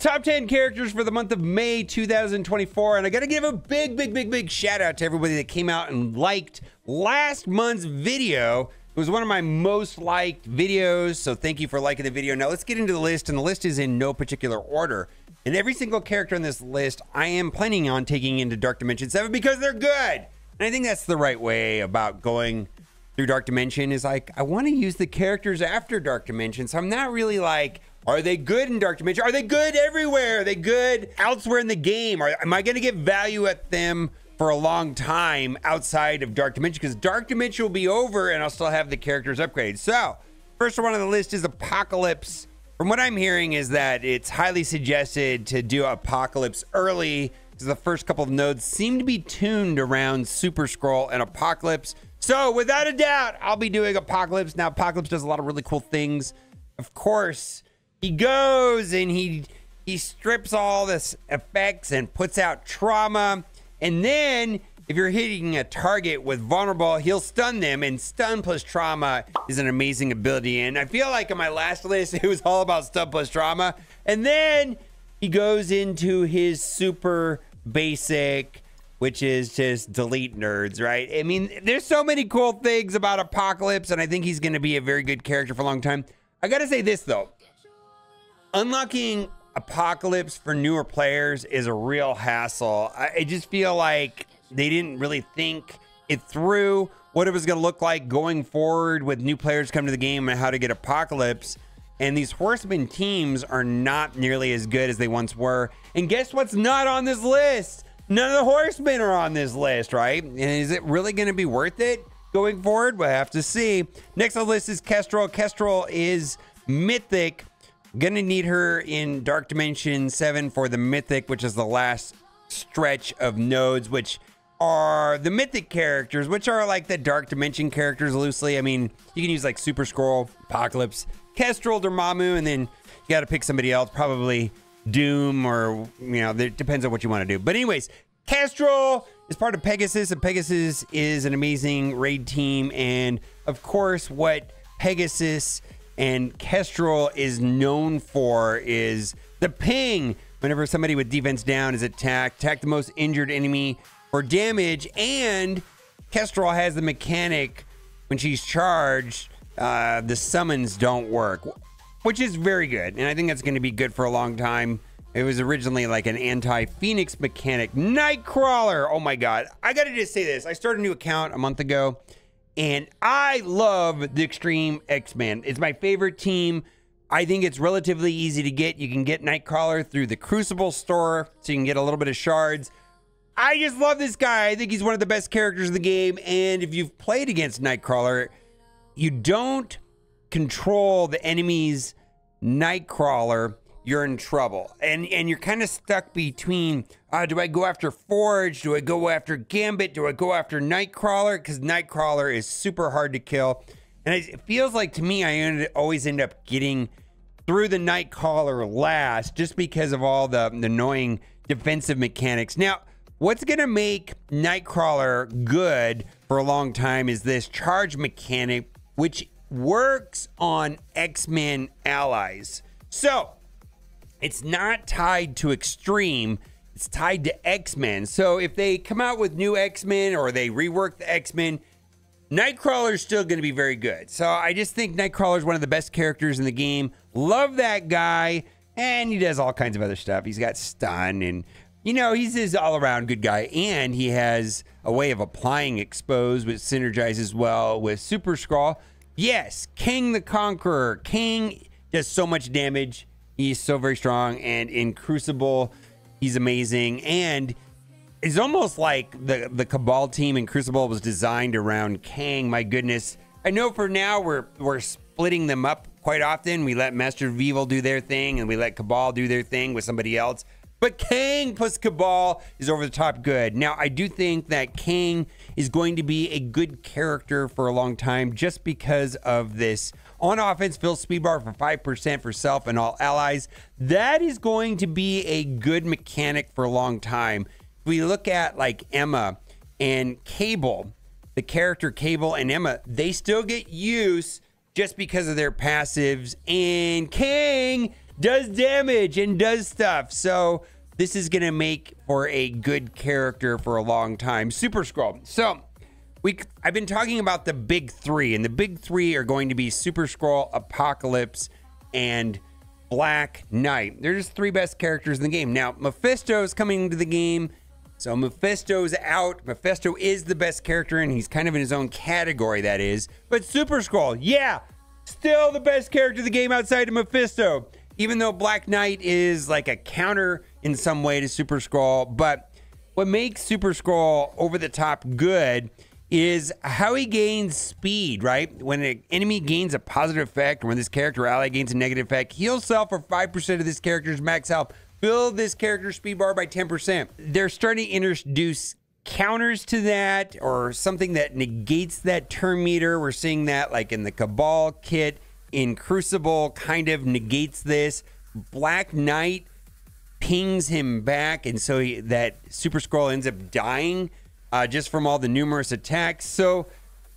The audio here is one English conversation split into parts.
top 10 characters for the month of May 2024. And I got to give a big shout out to everybody that came out and liked last month's video. It was one of my most liked videos, so thank you for liking the video. Now let's get into the list, and the list is in no particular order. And every single character on this list, I am planning on taking into Dark Dimension 7 because they're good. And I think that's the right way about going through Dark Dimension, is like, I want to use the characters after Dark Dimension. So I'm not really like, are they good in Dark Dimension? Are they good everywhere? Are they good elsewhere in the game? Am I going to get value at them for a long time outside of Dark Dimension? Because Dark Dimension will be over and I'll still have the characters upgraded. So first one on the list is Apocalypse. From what I'm hearing is that it's highly suggested to do Apocalypse early, because the first couple of nodes seem to be tuned around Super Scroll and Apocalypse. So without a doubt, I'll be doing Apocalypse. Now, Apocalypse does a lot of really cool things. Of course, he goes and he strips all this effects and puts out trauma. And then if you're hitting a target with vulnerable, he'll stun them, and stun plus trauma is an amazing ability. And I feel like on my last list, it was all about stun plus trauma. And then he goes into his super basic, which is just delete nerds, right? I mean, there's so many cool things about Apocalypse, and I think he's going to be a very good character for a long time. I got to say this, though. Unlocking Apocalypse for newer players is a real hassle. I just feel like they didn't really think it through, what it was going to look like going forward with new players coming to the game and how to get Apocalypse. And these Horseman teams are not nearly as good as they once were. And guess what's not on this list? None of the Horsemen are on this list, right? And is it really going to be worth it going forward? We'll have to see. Next on the list is Kestrel. Kestrel is mythic. Gonna need her in Dark Dimension 7 for the mythic, which is the last stretch of nodes, which are the mythic characters, which are like the Dark Dimension characters loosely. I mean, you can use like Super Scroll, Apocalypse, Kestrel, Damu, and then you got to pick somebody else, probably Doom, or, you know, it depends on what you want to do. But anyways, Kestrel is part of Pegasus, and Pegasus is an amazing raid team. And of course, what Pegasus and Kestrel is known for is the ping. Whenever somebody with defense down is attacked, attack the most injured enemy for damage. And Kestrel has the mechanic, when she's charged, the summons don't work, which is very good. And I think that's going to be good for a long time. It was originally like an anti-Phoenix mechanic. Nightcrawler. Oh my God. I got to just say this. I started a new account a month ago, and I love the Extreme X-Men. It's my favorite team. I think it's relatively easy to get. You can get Nightcrawler through the Crucible store, so you can get a little bit of shards. I just love this guy. I think he's one of the best characters in the game. And if you've played against Nightcrawler, you don't control the enemy's Nightcrawler, you're in trouble. And you're kind of stuck between, do I go after Forge? Do I go after Gambit? Do I go after Nightcrawler? Because Nightcrawler is super hard to kill. And it feels like, to me, I always end up getting through the Nightcrawler last, just because of all the annoying defensive mechanics. Now, what's going to make Nightcrawler good for a long time is this charge mechanic, which works on X-Men allies. So it's not tied to Extreme, it's tied to X-Men. So if they come out with new X-Men or they rework the X-Men, Nightcrawler is still going to be very good. So I just think Nightcrawler is one of the best characters in the game. Love that guy. And he does all kinds of other stuff. He's got stun, and, you know, he's this all-around good guy. And he has a way of applying Expose, which synergizes well with Super Scroll. Yes, King the Conqueror. King does so much damage. He's so very strong. And in Crucible, he's amazing. And it's almost like the Cabal team in Crucible was designed around Kang. My goodness. I know for now we're splitting them up quite often. We let Master of Evil do their thing, and we let Cabal do their thing with somebody else. But Kang plus Cabal is over the top good. Now, I do think that Kang is going to be a good character for a long time, just because of this on offense fill speed bar for 5% for self and all allies. That is going to be a good mechanic for a long time. If we look at like Emma and Cable, the character Cable and Emma, they still get use just because of their passives. And Kang does damage and does stuff. So this is going to make for a good character for a long time. Super Skrull. So I've been talking about the big three, and the big three are going to be Super Skrull, Apocalypse, and Black Knight. They're just three best characters in the game. Now, Mephisto's coming into the game, so Mephisto's out. Mephisto is the best character, and he's kind of in his own category, that is. But Super Skrull, yeah, still the best character of the game outside of Mephisto. Even though Black Knight is like a counter in some way to Super Skrull. But what makes Super Skrull over the top good is how he gains speed, right? When an enemy gains a positive effect, or when this character or ally gains a negative effect, heal self for 5% of this character's max health. Fill this character's speed bar by 10%. They're starting to introduce counters to that, or something that negates that turn meter. We're seeing that like in the Cabal kit, in Crucible, kind of negates this. Black Knight pings him back, and so that Super Skrull ends up dying just from all the numerous attacks. So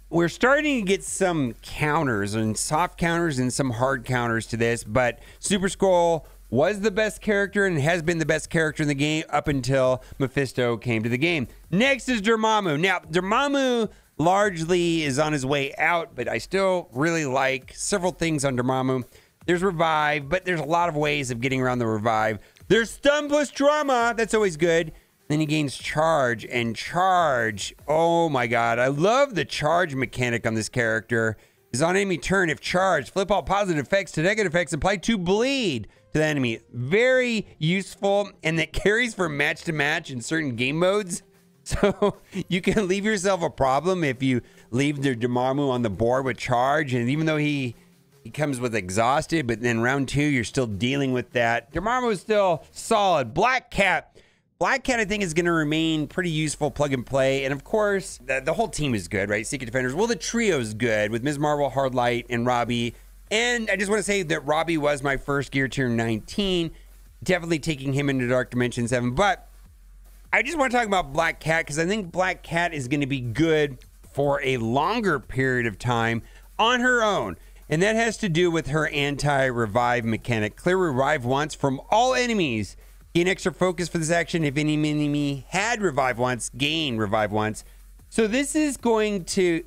we're starting to get some counters, and soft counters and some hard counters to this, but Super Skrull was the best character and has been the best character in the game up until Mephisto came to the game. Next is Dormammu. Now, Dormammu largely is on his way out, but I still really like several things on Dormammu. There's Revive, but there's a lot of ways of getting around the Revive. There's Stun plus Trauma. That's always good. Then he gains Charge, and Charge, oh my god, I love the Charge mechanic on this character. Is on enemy turn, if charged, flip all positive effects to negative effects, apply 2 bleed to the enemy. Very useful, and that carries from match to match in certain game modes. So you can leave yourself a problem if you leave the Dormammu on the board with Charge, and even though he comes with Exhausted, but then round 2 you're still dealing with that. Dormammu is still solid. Black Cat, I think, is going to remain pretty useful, plug and play. And of course, the whole team is good, right? Secret Defenders. Well, the trio is good with Ms. Marvel, Hardlight, and Robbie. And I just want to say that Robbie was my first Gear Tier 19. Definitely taking him into Dark Dimension 7. But I just want to talk about Black Cat, because I think Black Cat is going to be good for a longer period of time on her own. And that has to do with her anti-revive mechanic. Clear Revive once from all enemies. Gain extra focus for this action. If any enemy had Revive once, gain Revive once. So this is going to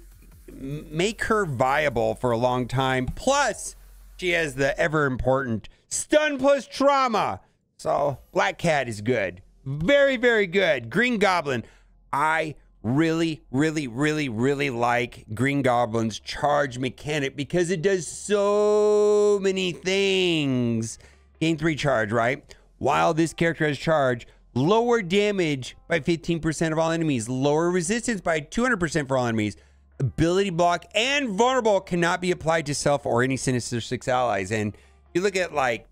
make her viable for a long time. Plus, she has the ever important Stun plus Trauma. So Black Cat is good. Very, very good. Green Goblin. I really like Green Goblin's Charge mechanic because it does so many things. Gain 3 charge, right? While this character has Charge, lower damage by 15% of all enemies, lower resistance by 200% for all enemies. Ability block and vulnerable cannot be applied to self or any Sinister Six allies. And you look at like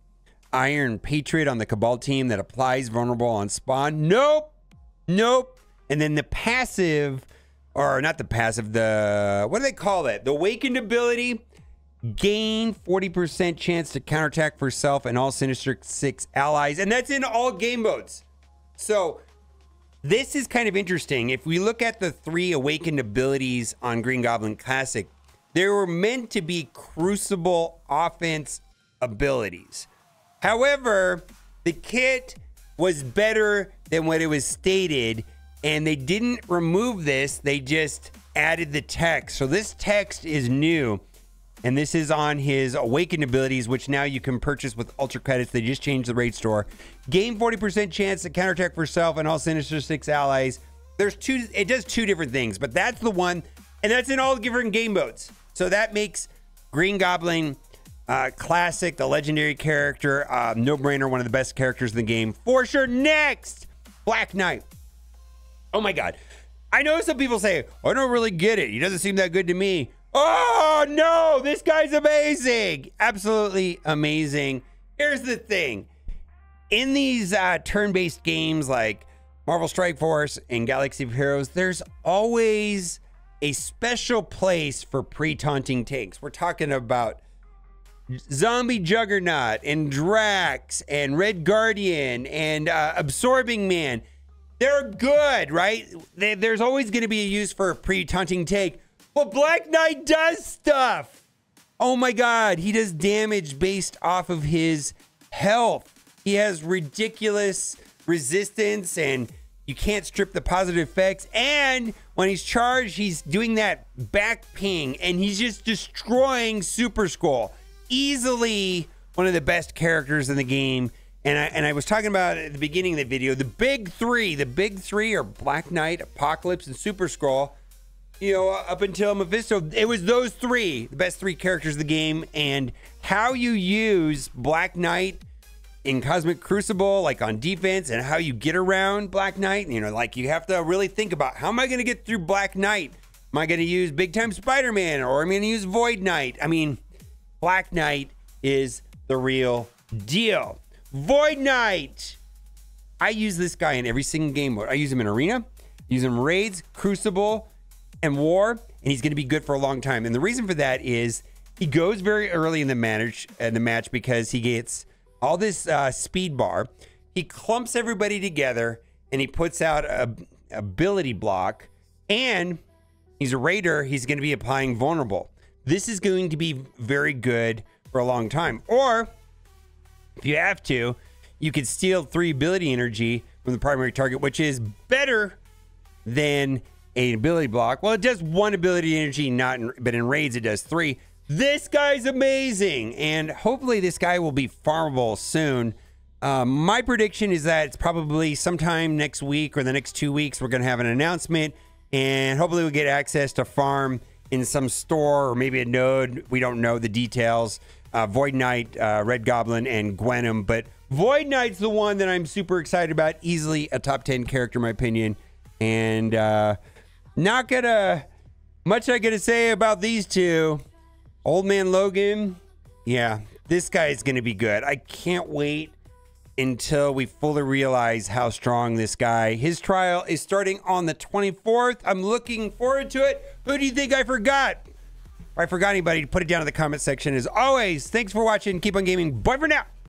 Iron Patriot on the Cabal team that applies vulnerable on spawn. Nope. And then the passive, or not the passive, what do they call it? The awakened ability. Gain 40% chance to counterattack for self and all Sinister Six allies. And that's in all game modes. So this is kind of interesting. If we look at the 3 awakened abilities on Green Goblin Classic, they were meant to be Crucible offense abilities. However, the kit was better than what it was stated, and they didn't remove this. They just added the text. So this text is new. And this is on his awakened abilities, which now you can purchase with Ultra Credits. They just changed the raid store. Gain 40% chance to counterattack for self and all Sinister Six allies. It does 2 different things, but that's the one. And that's in all different game modes. So that makes Green Goblin Classic, the legendary character, no-brainer, one of the best characters in the game. For sure. Next, Black Knight. Oh my God. I know some people say, I don't really get it. He doesn't seem that good to me. Oh, no, this guy's amazing. Absolutely amazing. Here's the thing. In these turn-based games like Marvel Strike Force and Galaxy of Heroes, there's always a special place for pre-taunting tanks. We're talking about Zombie Juggernaut and Drax and Red Guardian and Absorbing Man. They're good, right? There's always going to be a use for a pre-taunting tank. But Black Knight does stuff. Oh my God, he does damage based off of his health. He has ridiculous resistance, and you can't strip the positive effects. And when he's charged, he's doing that back ping, and he's just destroying Super Skull. Easily one of the best characters in the game. And I was talking about at the beginning of the video, the big three. The big three are Black Knight, Apocalypse, and Super Skull. You know, up until Mephisto, it was those three, the best three characters of the game. And how you use Black Knight in Cosmic Crucible, like on defense, and how you get around Black Knight, you know, like you have to really think about, how am I going to get through Black Knight? Am I going to use Big Time Spider-Man, or am I going to use Void Knight? I mean, Black Knight is the real deal. Void Knight. I use this guy in every single game mode. I use him in Arena, use him in Raids, Crucible, and War, and he's going to be good for a long time. And the reason for that is he goes very early in the match because he gets all this speed bar. He clumps everybody together, and he puts out a ability block, and he's a raider. He's going to be applying vulnerable. This is going to be very good for a long time. Or if you have to, you could steal 3 ability energy from the primary target, which is better than an ability block. Well, it does 1 ability energy, but in raids it does 3. This guy's amazing, and hopefully this guy will be farmable soon. My prediction is that it's probably sometime next week or the next 2 weeks we're going to have an announcement, and hopefully we'll get access to farm in some store or maybe a node. We don't know the details. Void Knight, Red Goblin, and Gwenum, but Void Knight's the one that I'm super excited about. Easily a top 10 character in my opinion, and not gonna much I gotta say about these two. Old Man Logan, yeah, this guy is gonna be good. I can't wait until we fully realize how strong this guy. His trial is starting on the 24th. I'm looking forward to it. Who do you think I forgot? If I forgot anybody, put it down in the comment section. As always, thanks for watching. Keep on gaming. Bye for now.